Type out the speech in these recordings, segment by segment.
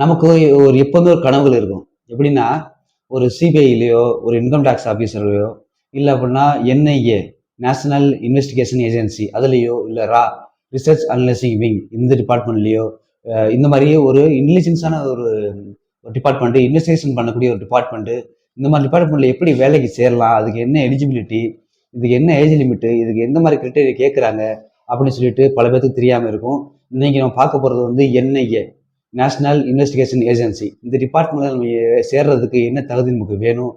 நமக்கு ஒரு எப்போதுமே ஒரு கனவுகள் இருக்கும். எப்படின்னா, ஒரு சிபிஐலயோ, ஒரு இன்கம் டாக்ஸ் ஆஃபீஸர்லயோ, இல்ல அப்படின்னா என்ஐஏ, நேஷனல் இன்வெஸ்டிகேஷன் ஏஜென்சி அதுலயோ, இல்ல ரிசர்ச் அனலைசிங் விங் இந்த டிபார்ட்மெண்ட்லயோ, இந்த மாதிரி ஒரு இன்டெலிஜென்ஸான ஒரு டிபார்ட்மெண்ட், இன்வெஸ்டிகேஷன் பண்ணக்கூடிய ஒரு டிபார்ட்மெண்ட், இந்த மாதிரி டிபார்ட்மெண்ட்ல எப்படி வேலைக்கு சேரலாம், அதுக்கு என்ன எலிஜிபிலிட்டி, இதுக்கு என்ன ஏஜ் லிமிட், இதுக்கு எந்த மாதிரி கிரிட்டேரியா கேட்குறாங்க அப்படின்னு சொல்லிட்டு பல பேருக்கு தெரியாம இருக்கும். இன்னைக்கு நம்ம பார்க்க போறது வந்து என்ஐஏ, நேஷனல் இன்வெஸ்டிகேஷன் ஏஜென்சி. இந்த டிபார்ட்மெண்ட்ல நம்ம சேர்றதுக்கு என்ன தகுதி நமக்கு வேணும்,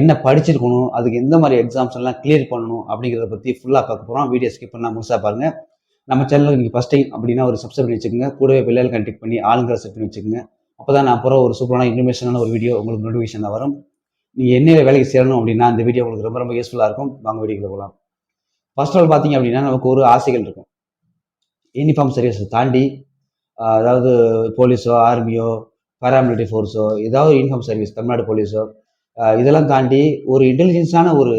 என்ன படிச்சிருக்கணும், அதுக்கு எந்த மாதிரி எக்ஸாம்ஸ் எல்லாம் கிளியர் பண்ணணும் அப்படிங்கிறத பற்றி ஃபுல்லாக பார்க்க போகிறோம். வீடியோ ஸ்கிப் பண்ணால் முழுசாக பாருங்க. நம்ம சேனலுக்கு நீங்கள் ஃபஸ்ட் டைம் அப்படின்னா ஒரு சப்ஸ்கிரைப் பண்ணி வச்சுக்கோங்க. கூடவே பெல் கனெக்ட் பண்ணி ஆளுங்கிற செட் பண்ணி வச்சுக்கோங்க. அப்போ தான் நான் போகிற ஒரு சூப்பரான இன்ஃபர்மேஷனான ஒரு வீடியோ உங்களுக்கு நோட்டிஃபிகேஷன் வரும். நீங்கள் என்ன வேலைக்கு சேரணும் அப்படின்னா இந்த வீடியோ உங்களுக்கு ரொம்ப ரொம்ப யூஸ்ஃபுல்லாக இருக்கும். வாங்க வீடியோக்குள்ள போகலாம். ஃபர்ஸ்ட் ஆல் பார்த்தீங்க அப்படின்னா நமக்கு ஒரு ஆசைகள் இருக்கும். யூனிஃபார்ம் சர்வீஸை தாண்டி அதாவது போலீஸோ, ஆர்மியோ, பாராமிலிட்டரி ஃபோர்ஸோ, ஏதாவது யூனிஃபார்ம் சர்வீஸ், தமிழ்நாடு போலீஸோ, இதெல்லாம் தாண்டி ஒரு இன்டெலிஜென்ஸான ஒரு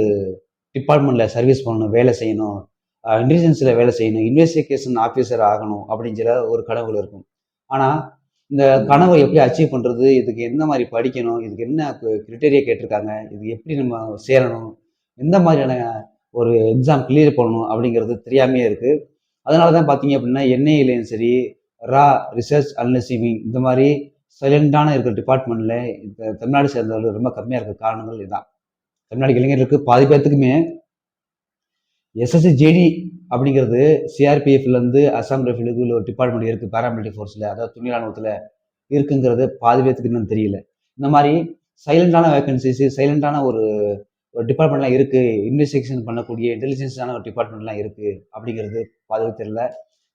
டிபார்ட்மெண்ட்டில் சர்வீஸ் பண்ணணும், வேலை செய்யணும், இன்டெலிஜென்ஸில் வேலை செய்யணும், இன்வெஸ்டிகேஷன் ஆஃபீஸர் ஆகணும் அப்படிங்கிற ஒரு கனவுகள் இருக்கும். ஆனால் இந்த கனவை எப்படி அச்சீவ் பண்ணுறது, இதுக்கு எந்த மாதிரி படிக்கணும், இதுக்கு என்ன கிரிட்டேரியா கேட்டிருக்காங்க, இது எப்படி நம்ம சேரணும், எந்த மாதிரியான ஒரு எக்ஸாம் கிளியர் பண்ணணும் அப்படிங்கிறது தெரியாமையே இருக்குது. அதனால தான் பார்த்தீங்க அப்படின்னா என்ஐஏலையும் சரி, ரிசர்ச் அனலைசிங் இந்த மாதிரி சைலண்டான இருக்கிற டிபார்ட்மெண்ட்ல இந்த தமிழ்நாடு சேர்ந்தவர்கள் ரொம்ப கம்மியாக இருக்க காரணங்கள் இதுதான். தமிழ்நாடு இளைஞர்களுக்கு பாதி பேர்த்துக்குமே எஸ்எஸ்சி ஜேடி அப்படிங்கிறது சிஆர்பிஎஃப்லேருந்து அசாம் ரைஃபிளுக்கு ஒரு டிபார்ட்மெண்ட் இருக்குது, பாராமிலிட்டரி ஃபோர்ஸில், அதாவது துணை ராணுவத்தில் இருக்குங்கிறது பாதி பேர்த்துக்கு இன்னும் தெரியல. இந்த மாதிரி சைலண்டான வேகன்சிஸ், சைலண்டான ஒரு டிபார்ட்மெண்ட்லாம் இருக்குது, இன்வெஸ்டிகேஷன் பண்ணக்கூடிய இன்டெலிஜென்ஸான ஒரு டிபார்ட்மெண்ட்லாம் இருக்குது அப்படிங்கிறது பாதி தெரியல.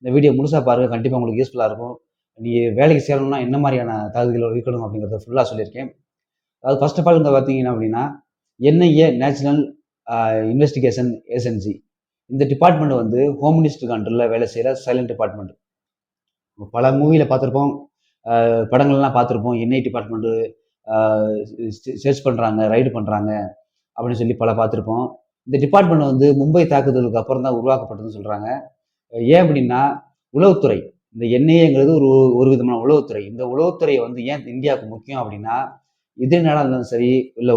இந்த வீடியோ முழுசாக பாருங்கள், கண்டிப்பாக உங்களுக்கு யூஸ்ஃபுல்லாக இருக்கும். நீங்கள் வேலைக்கு சேரணும்னா என்ன மாதிரியான தகுதிகள் இருக்கணும் அப்படிங்கிறத ஃபுல்லாக சொல்லியிருக்கேன். அதாவது ஃபர்ஸ்ட் ஆஃப் ஆல் இந்த பார்த்தீங்கன்னா அப்படின்னா என்ஐஏ, நேஷனல் இன்வெஸ்டிகேஷன் ஏஜென்சி, இந்த டிபார்ட்மெண்ட் வந்து ஹோம் மினிஸ்டர் கண்ட்ரில் வேலை செய்கிற சைலண்ட் டிபார்ட்மெண்ட். பல மூவியில் பார்த்துருப்போம், படங்கள்லாம் பார்த்துருப்போம். என்ஐ டிபார்ட்மெண்ட்டு சர்ச் பண்ணுறாங்க, ரைடு பண்ணுறாங்க அப்படின்னு சொல்லி பல பார்த்துருப்போம். இந்த டிபார்ட்மெண்ட் வந்து மும்பை தாக்குதலுக்கு அப்புறம் தான் உருவாக்கப்பட்டதுன்னு சொல்கிறாங்க. ஏன் அப்படின்னா உளவுத்துறை, இந்த என்ஐஏங்கிறது ஒரு விதமான உளவுத்துறை. இந்த உளவுத்துறை வந்து ஏன் இந்தியாவுக்கு முக்கியம் அப்படின்னா, இதே நாடாக இருந்தாலும் சரி, இல்லை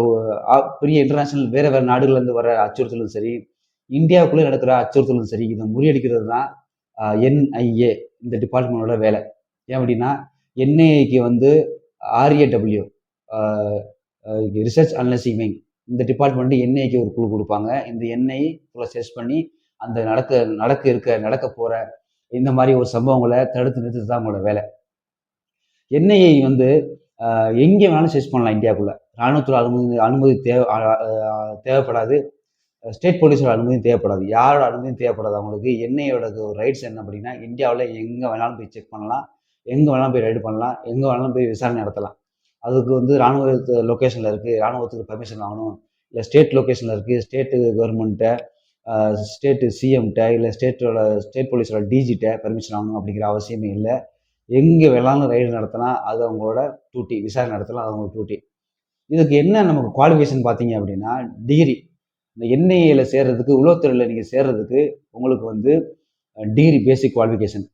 பெரிய இன்டர்நேஷனல் வேற நாடுகள்லேருந்து வர அச்சுறுத்தலும் சரி, இந்தியாவுக்குள்ளே நடக்கிற அச்சுறுத்தலும் சரி, இதை முறியடிக்கிறது தான் என்ஐஏ இந்த டிபார்ட்மெண்டோட வேலை. ஏன் அப்படின்னா என்ஐஏக்கு வந்து RAW, ரிசர்ச் அனலைசிங் விங், இந்த டிபார்ட்மெண்ட் என்ஐஏக்கு ஒரு குழு கொடுப்பாங்க. இந்த என்ஐ சர்ச் பண்ணி அந்த நடக்க போற இந்த மாதிரி ஒரு சம்பவங்களை தடுத்து நிறுத்துறது தான் அவங்களோட வேலை. என்ஐஏ வந்து எங்கே வேணாலும் சர்ச் பண்ணலாம் இந்தியாவுக்குள்ள. ராணுவத்தோட அனுமதி தேவைப்படாது, ஸ்டேட் போலீஸோட அனுமதியும் தேவைப்படாது, யாரோட அனுமதியும் தேவைப்படாது. அவங்களுக்கு என்ஐயோட ஒரு ரைட்ஸ் என்ன அப்படின்னா, இந்தியாவில் எங்கே வேணாலும் போய் செக் பண்ணலாம், எங்கே வேணாலும் போய் ரைடு பண்ணலாம், எங்கே வேணாலும் போய் விசாரணை நடத்தலாம். அதுக்கு வந்து ராணுவ லொக்கேஷனில் இருக்குது, ராணுவத்துக்கு பர்மிஷன் வாங்கணும், இல்லை ஸ்டேட் லொக்கேஷனில் இருக்குது, ஸ்டேட்டு கவர்மெண்ட்டை, ஸ்டேட்டு சிஎம்கிட்ட, இல்லை ஸ்டேட் போலீஸோட டிஜிட்ட பர்மிஷன் வாங்கணும் அப்படிங்கிற அவசியமே இல்லை. எங்கே வேணாலும் ரைடு நடத்தலாம், அது அவங்களோட டியூட்டி, விசாரணை நடத்தலாம், அது அவங்களோட டியூட்டி. இதுக்கு என்ன நமக்கு குவாலிஃபிகேஷன் பார்த்தீங்க அப்படின்னா டிகிரி. இந்த என்ஐஏல சேர்றதுக்கு, உளவுத்துறையில் நீங்கள் சேர்றதுக்கு உங்களுக்கு வந்து டிகிரி பேசிக் குவாலிஃபிகேஷன்,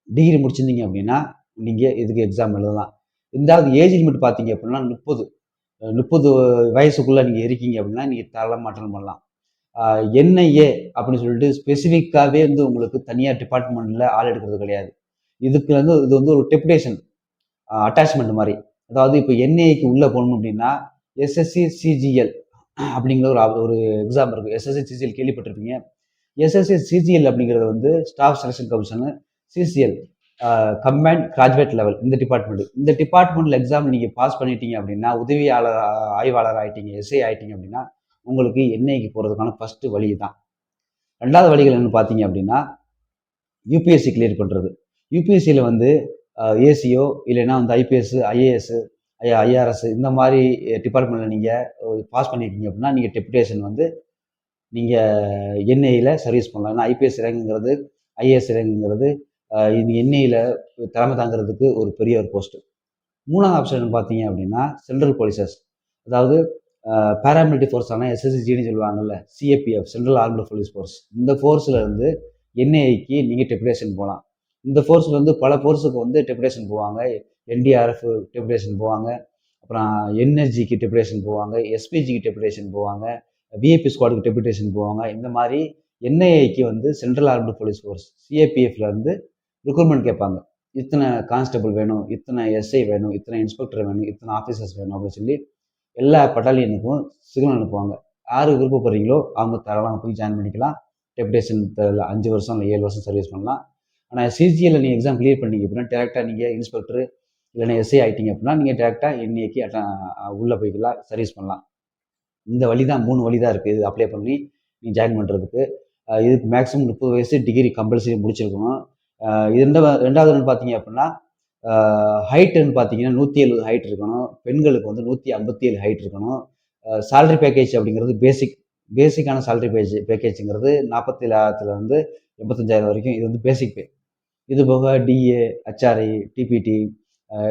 டிகிரி முடிச்சிருந்தீங்க அப்படின்னா நீங்கள் இதுக்கு எக்ஸாம் எழுதலாம். இந்த ஏஜ் லிமிட் பார்த்தீங்க அப்படின்னா 30 வயசுக்குள்ளே நீங்கள் இருக்கீங்க அப்படின்னா நீங்கள் தாராளமாக அட்டெண்ட் பண்ணலாம். என்ஐஏ அப்படின்னு சொல்லிட்டு ஸ்பெசிஃபிக்காகவே வந்து உங்களுக்கு தனியார் டிபார்ட்மெண்ட்டில் ஆள் எடுக்கிறது கிடையாது. இது வந்து ஒரு டெப்டேஷன் அட்டாச்மெண்ட் மாதிரி. அதாவது இப்போ என்ஐஏக்கு உள்ளே போகணும் அப்படின்னா எஸ்எஸ்சி சிஜிஎல் அப்படிங்கிற ஒரு எக்ஸாம் இருக்குது. எஸ்எஸ்சி சிஜிஎல் கேள்விப்பட்டிருப்பீங்க. எஸ்எஸ்சி சிஜிஎல் அப்படிங்கிறது வந்து staff selection commission, CCL combined graduate level, இந்த டிபார்ட்மெண்ட்ல எக்ஸாம் நீங்கள் பாஸ் பண்ணிட்டீங்க அப்படின்னா, உதவியாளர் ஆய்வாளர் ஆகிட்டீங்க, எஸ்ஐ ஆகிட்டீங்க அப்படின்னா உங்களுக்கு என்ஐக்கு போகிறதுக்கான ஃபர்ஸ்ட் வழி தான். ரெண்டாவது வழிகள் என்ன பார்த்தீங்க அப்படின்னா யூபிஎஸ்சி கிளியர் பண்ணுறது. யூபிஎஸ்சியில் வந்து ஏசிஓ இல்லைன்னா வந்து ஐபிஎஸ், ஐஏஎஸ், ஐஆர்எஸ் இந்த மாதிரி டிபார்ட்மெண்ட்டில் நீங்கள் பாஸ் பண்ணியிருக்கீங்க அப்படின்னா நீங்கள் டெப்டேஷன் வந்து நீங்கள் என்ஐயில் சர்வீஸ் பண்ணலாம். ஏன்னா ஐபிஎஸ் ரேங்குங்கிறது, ஐஏஎஸ் ரேங்குங்கிறது இந்த என்ஐயில் தலைமை தாங்கிறதுக்கு ஒரு பெரிய ஒரு போஸ்ட்டு. மூணாவது ஆப்ஷன் பார்த்தீங்க அப்படின்னா சென்ட்ரல் போலீசஸ், அதாவது பாராமிலிட்டரி ஃபோர்ஸான எஸ்எஸ்சிஜின்னு சொல்லுவாங்கல்ல, CAPF, central armed police force, இந்த ஃபோர்ஸில் இருந்து என்ஐக்கு நீங்கள் டெப்டேஷன் போகலாம். இந்த ஃபோர்ஸில் வந்து பல ஃபோர்ஸுக்கு வந்து டெப்டேஷன் போவாங்க. என்டிஆர்எஃப் டெபுடேஷன் போவாங்க, அப்புறம் என்எஸ்ஜிக்கு டெபுடேஷன் போவாங்க, எஸ்பிஜிக்கு டெபுடேஷன் போவாங்க, விஐபி ஸ்குவாடுக்கு டெபுடேஷன் போவாங்க. இந்த மாதிரி என்ஐஏக்கு வந்து சென்ட்ரல் ஆர்ம்டு போலீஸ் ஃபோர்ஸ் சிஏபிஎஃப்ல இருந்து ரிக்ரூட்மெண்ட் கேட்பாங்க. இத்தனை கான்ஸ்டபிள் வேணும், இத்தனை எஸ்ஐ வேணும், இத்தனை இன்ஸ்பெக்டர் வேணும், இத்தனை ஆஃபீஸர்ஸ் வேணும் அப்படின்னு சொல்லி எல்லா பட்டாலியனுக்கும் சிக்னல் அனுப்புவாங்க. யார் விருப்பப்படுறீங்களோ அவங்க தாராளமாக போய் ஜாயின் பண்ணிக்கலாம். டெபுடேஷன் 5 வருஷம் இல்லை 7 வருஷம் சர்வீஸ் பண்ணலாம். ஆனால் சிஜிஎல்ல நீங்கள் எக்ஸாம் கிளியர் பண்ணீங்க அப்படின்னா டேரெக்டாக நீங்கள் இன்ஸ்பெக்டர் இல்லைன்னா எஸ்ஐ ஆகிட்டீங்க அப்படின்னா நீங்கள் டேரெக்டாக என்ஏக்கு உள்ளே போய்க்கலாம், சர்வீஸ் பண்ணலாம். இந்த வழி தான் 3 வழி தான் இருக்குது இது அப்ளை பண்ணி நீங்கள் ஜாயின் பண்ணுறதுக்கு. இதுக்கு மேக்ஸிமம் 30 வயசு டிகிரி கம்பல்சரி முடிச்சிருக்கணும். ரெண்டாவது ஒன்று பார்த்தீங்க அப்படின்னா ஹைட்டுன்னு பார்த்தீங்கன்னா 170 ஹைட் இருக்கணும். பெண்களுக்கு வந்து 157 ஹைட் இருக்கணும். சேலரி பேக்கேஜ் அப்படிங்கிறது பேசிக்கான சேலரி பேக்கேஜுங்கிறது 47,000 85,000 வரைக்கும். இது வந்து பேசிக் பே. இது போக டிஏ, ஹெச்ஆர்ஐ, டிபிடி,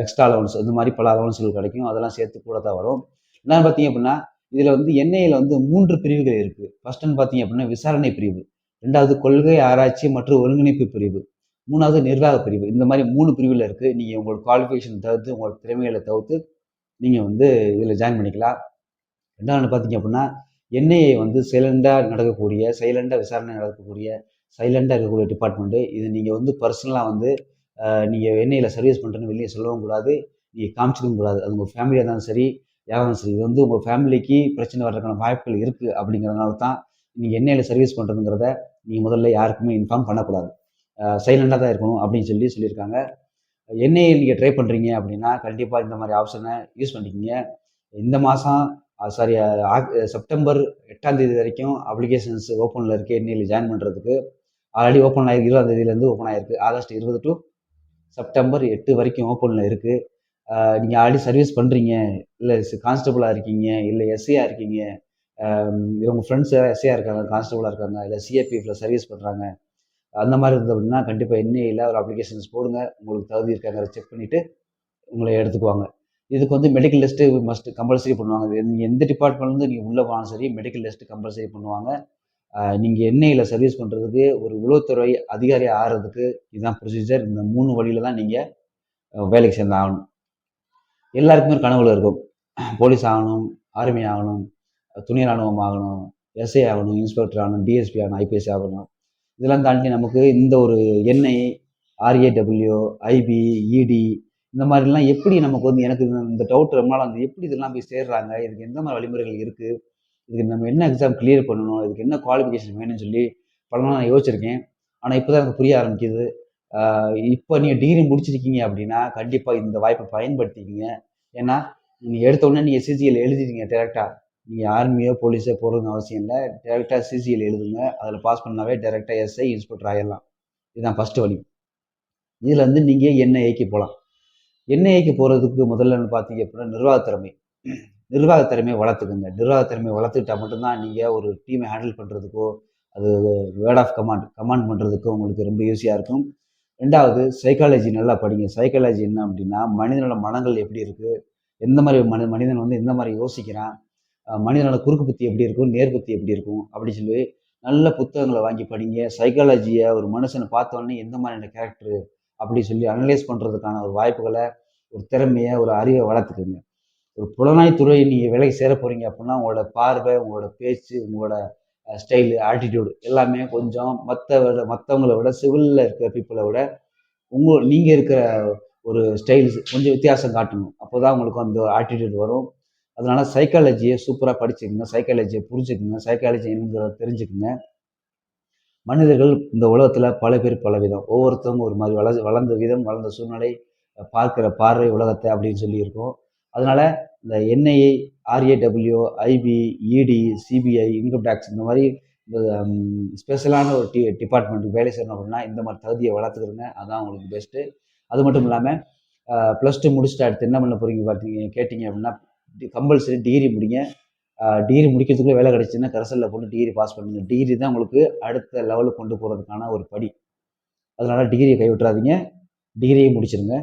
எக்ஸ்ட்ரா அலவன்ஸ் இந்த மாதிரி பல அலவன்ஸ்கள் கிடைக்கும். அதெல்லாம் சேர்த்து கூட தான் வரும். என்னன்னு பார்த்தீங்க அப்படின்னா இதில் வந்து என்ஐஏல வந்து 3 பிரிவுகள் இருக்குது. ஃபர்ஸ்ட்னு பார்த்தீங்க அப்படின்னா விசாரணை பிரிவு, 2வது கொள்கை ஆராய்ச்சி மற்றும் ஒருங்கிணைப்பு பிரிவு, 3வது நிர்வாக பிரிவு. இந்த மாதிரி 3 பிரிவில் இருக்குது. நீங்கள் உங்களோட குவாலிஃபிகேஷன் தவிர்த்து உங்களோட திறமைகளை தவிர்த்து நீங்கள் வந்து இதில் ஜாயின் பண்ணிக்கலாம். 2வது பார்த்தீங்க அப்படின்னா என்ஐஏ வந்து சைலண்டாக விசாரணை நடக்கக்கூடிய சைலண்டாக இருக்கக்கூடிய டிபார்ட்மெண்ட்டு. இது நீங்கள் வந்து பர்சனலாக வந்து நீங்கள் என்ஐஏல சர்வீஸ் பண்ணுறேன்னு வெளியே சொல்லவும் கூடாது, நீங்கள் காமிச்சிக்கவும் கூடாது. அது உங்கள் ஃபேமிலியாக இருந்தாலும் சரி, யாரும் சரி. இது வந்து உங்கள் ஃபேமிலிக்கு பிரச்சனை வர்றதுக்கான வாய்ப்புகள் இருக்குது. அப்படிங்கிறதுனால தான் நீங்கள் என்ஐஏல சர்வீஸ் பண்ணுறதுங்கிறத நீங்கள் முதல்ல யாருக்குமே இன்ஃபார்ம் பண்ணக்கூடாது, சைலண்டாக தான் இருக்கணும் அப்படின்னு சொல்லியிருக்காங்க. என்ஐஏ நீங்கள் ட்ரை பண்ணுறீங்க அப்படின்னா கண்டிப்பாக இந்த மாதிரி ஆப்ஷனை யூஸ் பண்ணிக்கிங்க. இந்த மாதம் செப்டம்பர் 8ஆம் தேதி வரைக்கும் அப்ளிகேஷன்ஸ் ஓப்பனில் இருக்குது. என்ஐஏல ஜாயின் பண்ணுறதுக்கு ஆல்ரெடி ஓப்பன் ஆகிருக்கு. 20ஆம் தேதியிலேருந்து ஓப்பன் ஆகிருக்கு. ஆகஸ்ட் 20 டு செப்டம்பர் 8 வரைக்கும் ஓப்பனில் இருக்குது. நீங்கள் ஆல்ரெடி சர்வீஸ் பண்ணுறீங்க, இல்லை கான்ஸ்டபுளாக இருக்கீங்க, இல்லை எஸ்ஐயாக இருக்கீங்க, இல்லை உங்கள் ஃப்ரெண்ட்ஸ் எஸ்ஐயாக இருக்காங்க, கான்ஸ்டபுளாக இருக்காங்க, இல்லை சிஏபிஎஃப்ல சர்வீஸ் பண்ணுறாங்க, அந்த மாதிரி இருந்தது அப்படின்னா கண்டிப்பாக என்ஐஏல ஒரு அப்ளிகேஷன்ஸ் போடுங்க. உங்களுக்கு தகுதி இருக்காங்க செக் பண்ணிவிட்டு உங்களை எடுத்துக்குவாங்க. இதுக்கு வந்து மெடிக்கல் டெஸ்ட்டு கம்பல்சரி பண்ணுவாங்க. நீங்கள் எந்த டிபார்ட்மெண்ட்லேருந்து நீங்கள் உள்ளே போனாலும் சரி மெடிக்கல் டெஸ்ட்டு கம்பல்சரி பண்ணுவாங்க. நீங்கள் என்ஐஏல சர்வீஸ் பண்ணுறதுக்கு ஒரு உளவுத்துறை அதிகாரி ஆகிறதுக்கு இதுதான் ப்ரொசீஜர். இந்த 3 வழியில் தான் நீங்கள் வேலைக்கு சேர்ந்து ஆகணும். எல்லாருக்குமே ஒரு கனவுல இருக்கும், போலீஸ் ஆகணும், ஆர்மி ஆகணும், துணை ராணுவம் ஆகணும், எஸ்ஐ ஆகணும், இன்ஸ்பெக்டர் ஆகணும், டிஎஸ்பி ஆகணும், ஐபிஎஸ் ஆகணும். இதெல்லாம் தாண்டி நமக்கு இந்த ஒரு என்ஐ, ஆர்ஏடபிள்யூ, ஐபி, இடி இந்த மாதிரிலாம் எப்படி நமக்கு வந்து எனக்கு இந்த டவுட் ரொம்ப நாள் வந்து எப்படி இதெல்லாம் போய் சேர்றாங்க, இதுக்கு எந்த மாதிரி வழிமுறைகள் இருக்குது, இதுக்கு நம்ம என்ன எக்ஸாம் கிளியர் பண்ணணும், இதுக்கு என்ன குவாலிஃபிகேஷன் வேணும்னு சொல்லி பல நாள் நான் யோசிச்சிருக்கேன். ஆனால் இப்போ தான் எனக்கு புரிய ஆரம்பிக்குது. இப்போ நீங்கள் டிகிரி முடிச்சிருக்கீங்க அப்படின்னா கண்டிப்பாக இந்த வாய்ப்பை பயன்படுத்திக்கிங்க. ஏன்னா நீங்கள் எடுத்த உடனே நீங்கள் சிஜிஎல் எழுதிட்டீங்க டேரெக்டாக, நீங்கள் ஆர்மியோ போலீஸோ போகிறதுன்னு அவசியம் இல்லை. டேரெக்டாக சிஜிஎல் எழுதுங்க. அதில் பாஸ் பண்ணாவே டேரெக்டாக எஸ்ஐ இன்ஸ்பெக்டர் ஆகிடலாம். இதுதான் ஃபஸ்ட்டு வழி. இதில் வந்து நீங்கள் என்ஐஏக்கு போகலாம். என்ஐஏக்கு போகிறதுக்கு முதல்ல பார்த்தீங்க அப்படின்னா நிர்வாக திறமையை வளர்த்துக்குங்க. நிர்வாக திறமையை வளர்த்துக்கிட்டால் மட்டும்தான் நீங்கள் ஒரு டீமை ஹேண்டில் பண்ணுறதுக்கோ அது வேர்ட் ஆஃப் கமாண்ட் பண்ணுறதுக்கோ உங்களுக்கு ரொம்ப ஈஸியாக இருக்கும். 2வது சைக்காலஜி நல்லா படிங்க. சைக்காலஜி என்ன அப்படின்னா மனிதனோட மனங்கள் எப்படி இருக்குது, எந்த மாதிரி மனிதன் வந்து எந்த மாதிரி யோசிக்கிறான், மனிதனோட குறுக்கு புத்தி எப்படி இருக்கும், நேர் புத்தி எப்படி இருக்கும் அப்படி சொல்லி நல்ல புத்தகங்களை வாங்கி படிங்க. சைக்காலஜியை ஒரு மனுஷனை பார்த்தோன்னே எந்த மாதிரியான கேரக்டரு அப்படி சொல்லி அனலைஸ் பண்ணுறதுக்கான ஒரு வாய்ப்புகளை, ஒரு திறமையை, ஒரு அறிவை வளர்த்துக்குங்க. ஒரு புலனாய் துறை நீங்கள் வேலைக்கு சேர போகிறீங்க அப்படின்னா உங்களோட பார்வை, உங்களோட பேச்சு, உங்களோட ஸ்டைலு, ஆட்டிடியூடு எல்லாமே கொஞ்சம் மற்றவங்களை விட சிவிலில் இருக்கிற பீப்புளை விட நீங்கள் இருக்கிற ஒரு ஸ்டைல்ஸ் கொஞ்சம் வித்தியாசம் காட்டணும். அப்போ தான் உங்களுக்கு அந்த ஆட்டிடியூட் வரும். அதனால் சைக்காலஜியை சூப்பராக படிச்சுக்கோங்க, சைக்காலஜியை புரிஞ்சுக்குங்க, சைக்காலஜி என்னங்கிறத தெரிஞ்சுக்குங்க. மனிதர்கள் இந்த உலகத்தில் பல பேர் பல விதம், ஒவ்வொருத்தவங்க ஒரு மாதிரி வளர்ந்த விதம், வளர்ந்த சூழ்நிலை, பார்க்குற பார்வை உலகத்தை அப்படின்னு சொல்லியிருக்கோம். அதனால் இந்த என்ஐஏ, ஆர்ஏடபிள்யூ, ஐபி, இடி, சிபிஐ, இன்கம் டேக்ஸ் இந்த மாதிரி இந்த ஸ்பெஷலான ஒரு டிபார்ட்மெண்ட்டுக்கு வேலை செய்யணும் அப்படின்னா இந்த மாதிரி தகுதியை வளர்த்துக்கிறங்க. அதுதான் உங்களுக்கு பெஸ்ட்டு. அது மட்டும் இல்லாமல் +2 முடிச்சுட்டு அடுத்து என்ன பண்ண போகிறீங்க கேட்டிங்க அப்படின்னா கம்பல்சரி டிகிரி முடிங்க. டிகிரி முடிக்கிறதுக்குள்ளே வேலை கிடச்சின்னா கரசலில் போட்டு டிகிரி பாஸ் பண்ணுங்க. டிகிரி தான் உங்களுக்கு அடுத்த லெவலுக்கு கொண்டு போகிறதுக்கான ஒரு படி. அதனால் டிகிரியை கைவிட்றாதீங்க, டிகிரியை முடிச்சிருங்க.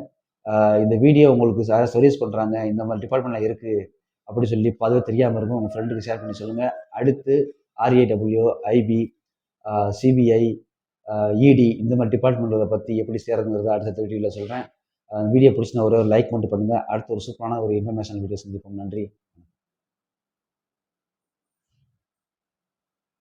இந்த வீடியோ உங்களுக்கு சர்வீஸ் பண்ணுறாங்க, இந்த மாதிரி டிபார்ட்மெண்ட்டில் இருக்குது அப்படி சொல்லி பதவி தெரியாமல் இருக்கும் உங்கள் ஃப்ரெண்டுக்கு ஷேர் பண்ணி சொல்லுங்கள். அடுத்து ஆர்ஏடபிள்யூ, ஐபி, சிபிஐ, இடி இந்த மாதிரி டிபார்ட்மெண்ட்டை பற்றி எப்படி சேருங்கிறத அடுத்த வீடியோவில் சொல்கிறேன். வீடியோ பிடிச்சினா ஒரே ஒரு லைக் மட்டும் பண்ணுங்கள். அடுத்த ஒரு சூப்பரான ஒரு இன்ஃபர்மேஷன் வீடியோ சந்திப்போம். நன்றி.